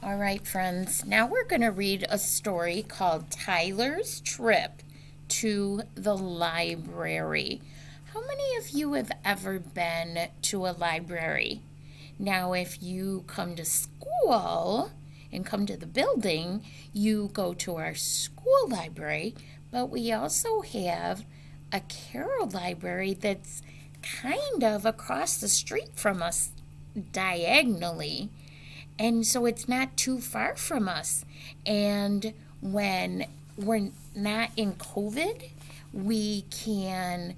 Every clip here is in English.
All right, friends. Now we're going to read a story called Tyler's Trip to the Library. How many of you have ever been to a library? Now, if you come to school and come to the building, you go to our school library, but we also have a Carroll library that's kind of across the street from us diagonally. And so it's not too far from us. And when we're not in COVID, we can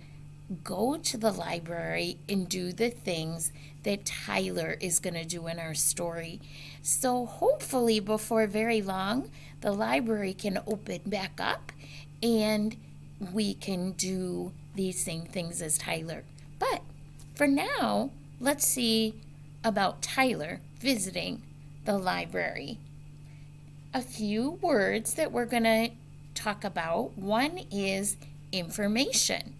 go to the library and do the things that Tyler is going to do in our story. So hopefully, before very long, the library can open back up and we can do these same things as Tyler. But for now, let's see about Tyler visiting the library. A few words that we're going to talk about. One is information.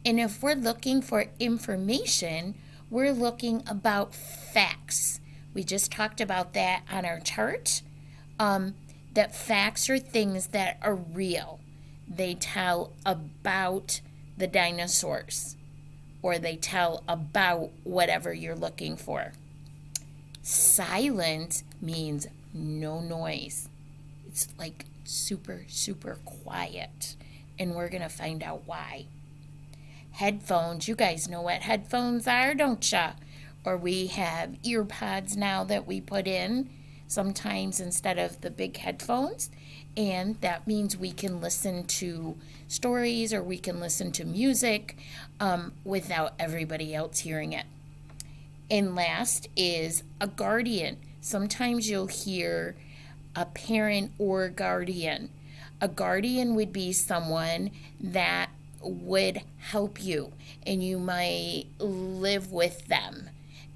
And if we're looking for information, we're looking about facts. We just talked about that on our chart. That facts are things that are real. They tell about the dinosaurs, or they tell about whatever you're looking for. Silent means no noise. It's like super, super quiet. And we're going to find out why. Headphones, you guys know what headphones are, don't ya? Or we have ear pods now that we put in sometimes instead of the big headphones. And that means we can listen to stories or we can listen to music without everybody else hearing it. And last is a guardian. Sometimes you'll hear a parent or guardian. A guardian would be someone that would help you, and you might live with them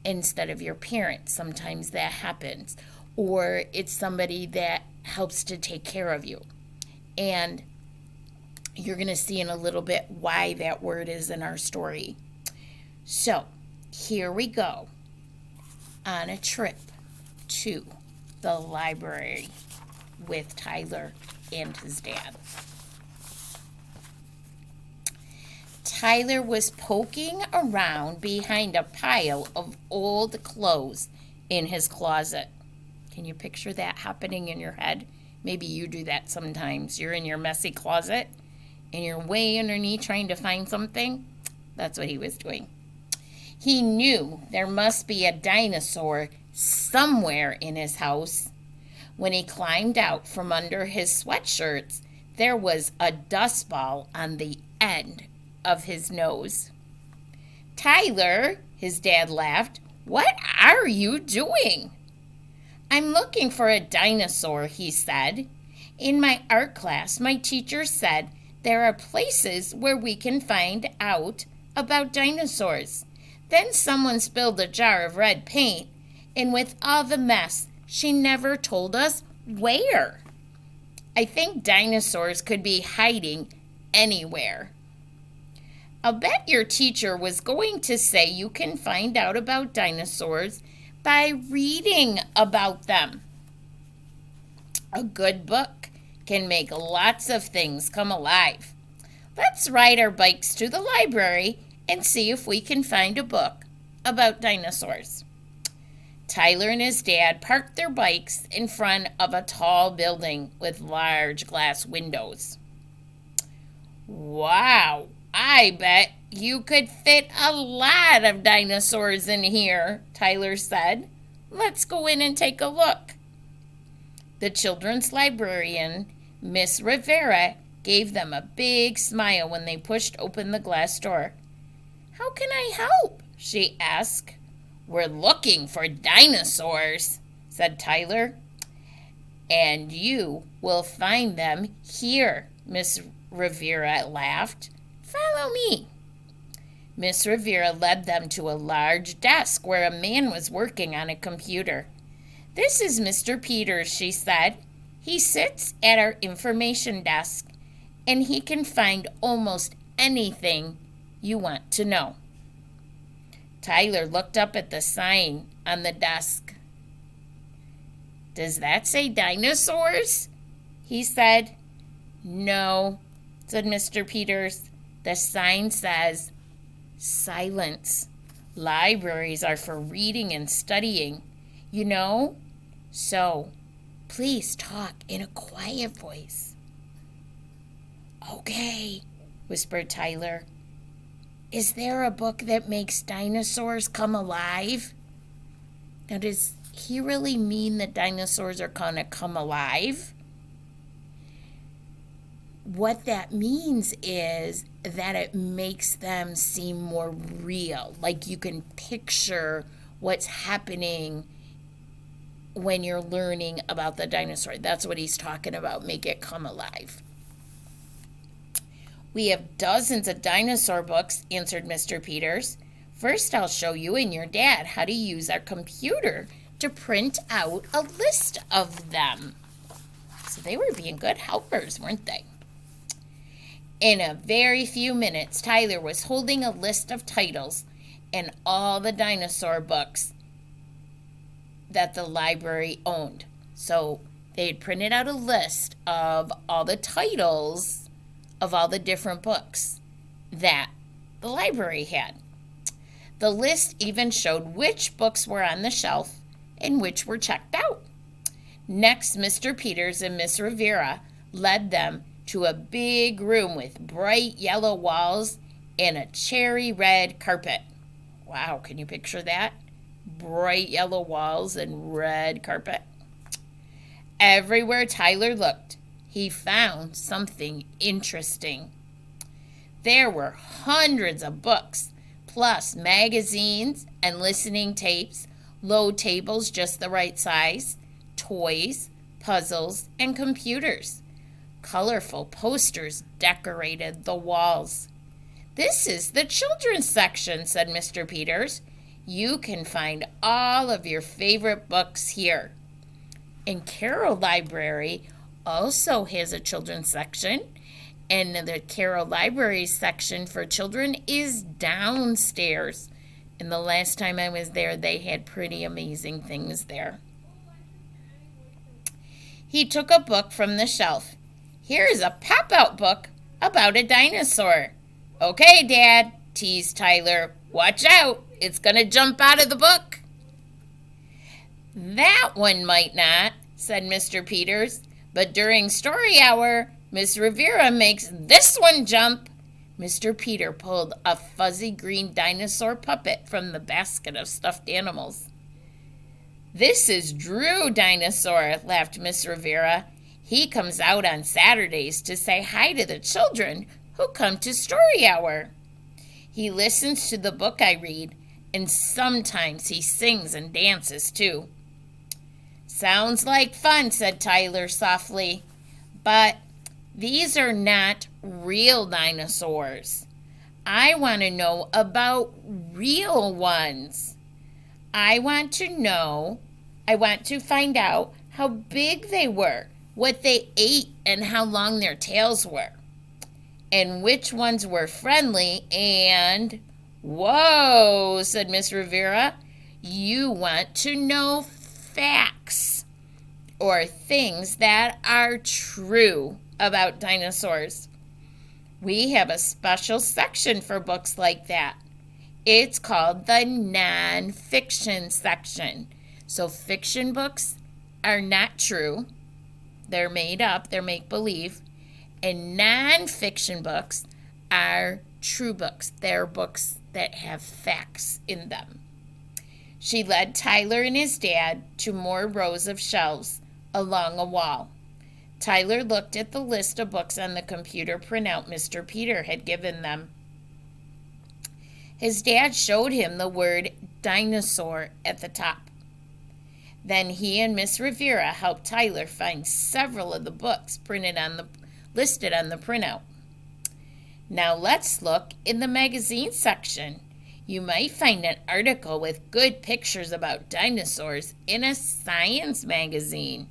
instead of your parents. Sometimes that happens. Or it's somebody that helps to take care of you. And you're going to see in a little bit why that word is in our story. So, here we go on a trip to the library with Tyler and his dad. Tyler was poking around behind a pile of old clothes in his closet. Can you picture that happening in your head? Maybe you do that sometimes. You're in your messy closet and you're way underneath trying to find something. That's what he was doing. He knew there must be a dinosaur somewhere in his house. When he climbed out from under his sweatshirts, there was a dust ball on the end of his nose. Tyler, his dad laughed, "What are you doing?" "I'm looking for a dinosaur," he said. "In my art class, my teacher said there are places where we can find out about dinosaurs. Then someone spilled a jar of red paint, and with all the mess, she never told us where. I think dinosaurs could be hiding anywhere." "I'll bet your teacher was going to say you can find out about dinosaurs by reading about them. A good book can make lots of things come alive. Let's ride our bikes to the library and see if we can find a book about dinosaurs." Tyler and his dad parked their bikes in front of a tall building with large glass windows. "Wow, I bet you could fit a lot of dinosaurs in here," Tyler said. "Let's go in and take a look." The children's librarian, Miss Rivera, gave them a big smile when they pushed open the glass door. "How can I help?" she asked. "We're looking for dinosaurs," said Tyler. "And you will find them here," Miss Rivera laughed. "Follow me." Miss Rivera led them to a large desk where a man was working on a computer. "This is Mr. Peters," she said. "He sits at our information desk, and he can find almost anything you want to know." Tyler looked up at the sign on the desk. Does that say dinosaurs? He said. No, said Mr. Peters. The sign says silence. Libraries are for reading and studying, you know? So, please talk in a quiet voice. Okay, whispered Tyler. Is there a book that makes dinosaurs come alive? Now, does he really mean that dinosaurs are going to come alive? What that means is that it makes them seem more real. Like you can picture what's happening when you're learning about the dinosaur. That's what he's talking about, make it come alive. We have dozens of dinosaur books, answered Mr. Peters. First, I'll show you and your dad how to use our computer to print out a list of them. So they were being good helpers, weren't they? In a very few minutes, Tyler was holding a list of titles in all the dinosaur books that the library owned. So they had printed out a list of all the titles of all the different books that the library had. The list even showed which books were on the shelf and which were checked out. Next, Mr. Peters and Miss Rivera led them to a big room with bright yellow walls and a cherry red carpet. Wow, can you picture that? Bright yellow walls and red carpet. Everywhere Tyler looked, he found something interesting. There were hundreds of books, plus magazines and listening tapes, low tables just the right size, toys, puzzles, and computers. Colorful posters decorated the walls. This is the children's section, said Mr. Peters. You can find all of your favorite books here. And Carroll Library also has a children's section, and the Carroll Library section for children is downstairs. And the last time I was there, they had pretty amazing things there. He took a book from the shelf. Here's a pop-out book about a dinosaur. Okay, Dad, teased Tyler. Watch out, it's going to jump out of the book. That one might not, said Mr. Peters, but during story hour, Miss Rivera makes this one jump. Mr. Peter pulled a fuzzy green dinosaur puppet from the basket of stuffed animals. This is Drew Dinosaur, laughed Miss Rivera. He comes out on Saturdays to say hi to the children who come to story hour. He listens to the book I read, and sometimes he sings and dances too. Sounds like fun, said Tyler softly, but these are not real dinosaurs. I want to know about real ones. I want to find out how big they were, what they ate, and how long their tails were, and which ones were friendly and... Whoa, said Miss Rivera. You want to know facts, or things that are true about dinosaurs. We have a special section for books like that. It's called the non-fiction section. So fiction books are not true. They're made up, they're make-believe. And non-fiction books are true books. They're books that have facts in them. She led Tyler and his dad to more rows of shelves along a wall. Tyler looked at the list of books on the computer printout Mr. Peter had given them. His dad showed him the word dinosaur at the top. Then he and Miss Rivera helped Tyler find several of the books listed on the printout. Now let's look in the magazine section. You might find an article with good pictures about dinosaurs in a science magazine.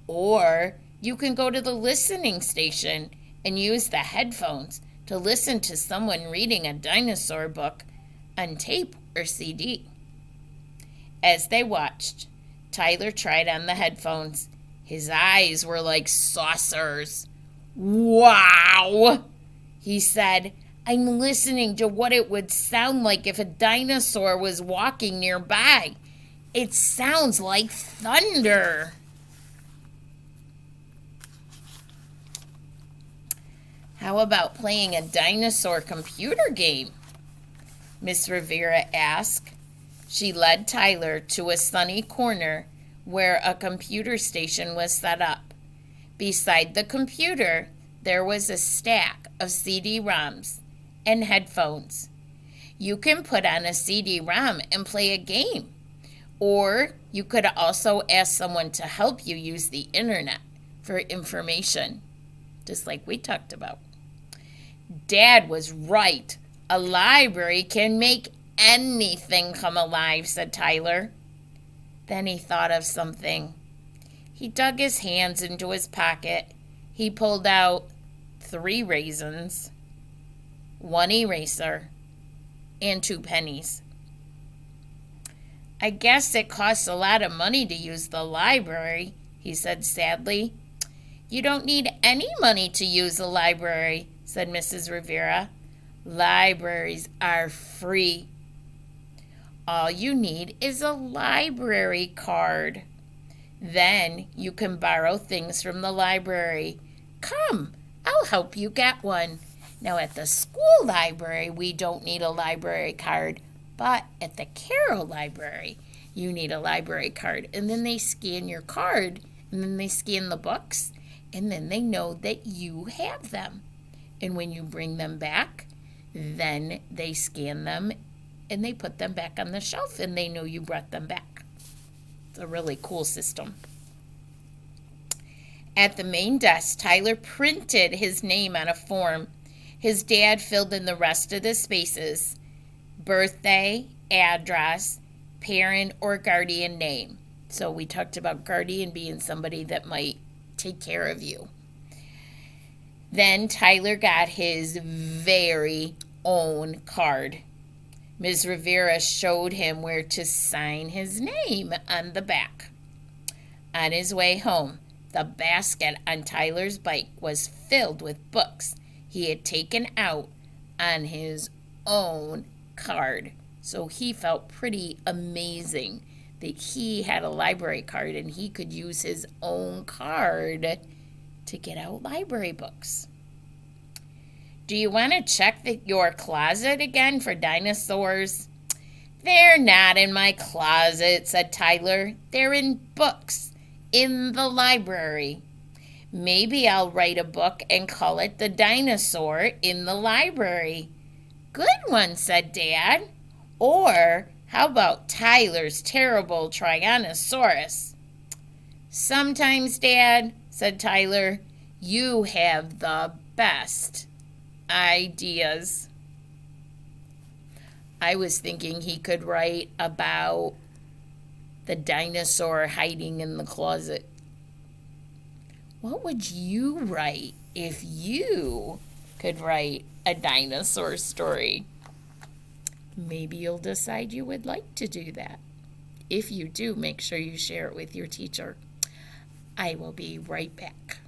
Or you can go to the listening station and use the headphones to listen to someone reading a dinosaur book on tape or CD. As they watched, Tyler tried on the headphones. His eyes were like saucers. Wow, he said. I'm listening to what it would sound like if a dinosaur was walking nearby. It sounds like thunder. How about playing a dinosaur computer game? Miss Rivera asked. She led Tyler to a sunny corner where a computer station was set up. Beside the computer, there was a stack of CD-ROMs and headphones. You can put on a CD-ROM and play a game. Or you could also ask someone to help you use the internet for information, just like we talked about. Dad was right. A library can make anything come alive, said Tyler. Then he thought of something. He dug his hands into his pocket. He pulled out 3 raisins, 1 eraser, and 2 pennies. I guess it costs a lot of money to use the library, he said sadly. You don't need any money to use the library, said Mrs. Rivera. Libraries are free. All you need is a library card. Then you can borrow things from the library. Come, I'll help you get one. Now at the school library, we don't need a library card, but at the Carroll Library, you need a library card. And then they scan your card, and then they scan the books, and then they know that you have them. And when you bring them back, then they scan them and they put them back on the shelf and they know you brought them back. It's a really cool system. At the main desk, Tyler printed his name on a form. His dad filled in the rest of the spaces: birthday, address, parent or guardian name. So we talked about guardian being somebody that might take care of you. Then Tyler got his very own card. Ms. Rivera showed him where to sign his name on the back. On his way home, the basket on Tyler's bike was filled with books he had taken out on his own card. So he felt pretty amazing that he had a library card and he could use his own card to get out library books. Do you want to check your closet again for dinosaurs? They're not in my closet, said Tyler. They're in books in the library. Maybe I'll write a book and call it The Dinosaur in the Library. Good one, said Dad. Or how about Tyler's Terrible Tyrannosaurus? Sometimes, Dad, said Tyler, you have the best ideas. I was thinking he could write about the dinosaur hiding in the closet. What would you write if you could write a dinosaur story? Maybe you'll decide you would like to do that. If you do, make sure you share it with your teacher. I will be right back.